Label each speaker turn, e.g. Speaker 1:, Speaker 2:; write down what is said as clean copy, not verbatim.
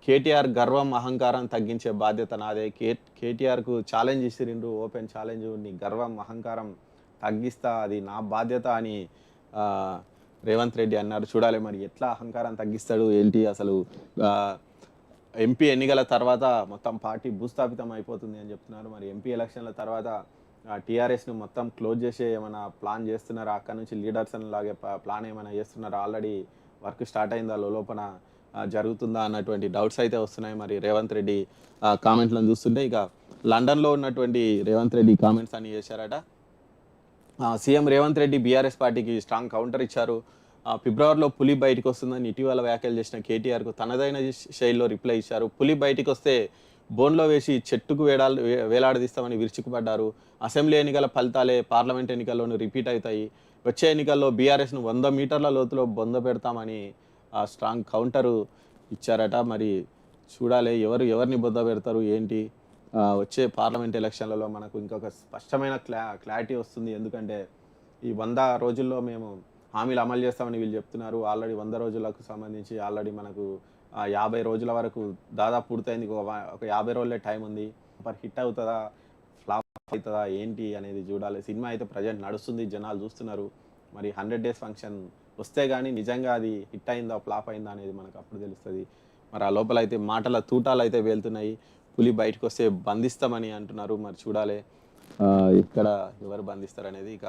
Speaker 1: కేటీఆర్ గర్వం, అహంకారం తగ్గించే బాధ్యత నాదే. కేటీఆర్‌కు ఛాలెంజ్ ఇసిరిండ్రు. Open challenge. నీ గర్వం, అహంకారం తగ్గిస్తా. అది నా బాధ్యత అని ఆహ్, రేవంత్ రెడ్డి అన్నారు. చూడాలి మరి ఎట్లా అహంకారం తగ్గిస్తాడు? ఏంటి అసలు ఆహ్, ఎంపీ ఎన్నికల తర్వాత మొత్తం పార్టీ భూస్థాపితం అయిపోతుంది అని చెప్తున్నారు. మరి ఎంపీ ఎలక్షన్‌ల తర్వాత టీఆర్ఎస్‌ని మొత్తం క్లోజ్ చేసే ఏమన్నా ప్లాన్ చేస్తున్నారా? అక్కడి నుంచి లీడర్స్‌ని లాగే ప్లాన్ ఏమైనా చేస్తున్నారా? ఆల్రెడీ వర్క్ స్టార్ట్ అయిందా? లోలోపన జరుగుతుందా? అన్నటువంటి డౌట్స్ అయితే వస్తున్నాయి. మరి రేవంత్ రెడ్డి కామెంట్‌లను చూస్తుంటే ఇక లండన్‌లో ఉన్నటువంటి రేవంత్ రెడ్డి కామెంట్స్ అన్ని చేశారట. సీఎం రేవంత్ రెడ్డి బీఆర్ఎస్ పార్టీకి స్ట్రాంగ్ కౌంటర్ ఇచ్చారు. ఫిబ్రవరిలో పులి బయటికొస్తుందని ఇటీవల వ్యాఖ్యలు చేసిన కేటీఆర్‌కు తనదైన శైలిలో రిప్లై ఇచ్చారు. పులి బయటికొస్తే బోన్లో వేసి చెట్టుకు వేలాడదీస్తామని విరుచుకుపడ్డారు. అసెంబ్లీ ఎన్నికల ఫలితాలే పార్లమెంట్ ఎన్నికల్లోనూ రిపీట్ అవుతాయి. వచ్చే ఎన్నికల్లో బీఆర్ఎస్‌ను 100 మీటర్ల లోతులో బొందపెడతామని స్ట్రాంగ్ కౌంటరు ఇచ్చారట. మరి చూడాలి ఎవరిని బొందపెడతారు ఏంటి? వచ్చే పార్లమెంట్ ఎలక్షన్‌లలో మనకు ఇంకొక స్పష్టమైన క్లారిటీ వస్తుంది. ఎందుకంటే ఈ 100 రోజుల్లో మేము హామీలు అమలు చేస్తామని వీళ్ళు చెప్తున్నారు. ఆల్రెడీ 100 రోజులకు సంబంధించి ఆల్రెడీ మనకు 50 రోజుల వరకు దాదాపు పూర్తయింది. ఒక 50 రోజులే టైం ఉంది. మరి హిట్ అవుతదా? ఫ్లాప్ అయితదా? ఏంటి అనేది చూడాలి. సినిమా అయితే ప్రెజెంట్ నడుస్తుంది. జనాలు చూస్తున్నారు. మరి 100 డేస్ ఫంక్షన్ వస్తే గాని నిజంగా అది హిట్ అయిందా? ఫ్లాప్ అయిందా? అనేది మనకు అప్పుడు తెలుస్తది. మరి ఆ లోపలైతే మాటల తూటాలైతే పేలుతున్నాయి. పులి బయటకొస్తే బంధిస్తామని అంటున్నారు. మరి చూడాలి. ఇక్కడ ఎవరు బంధిస్తారనేది ఇక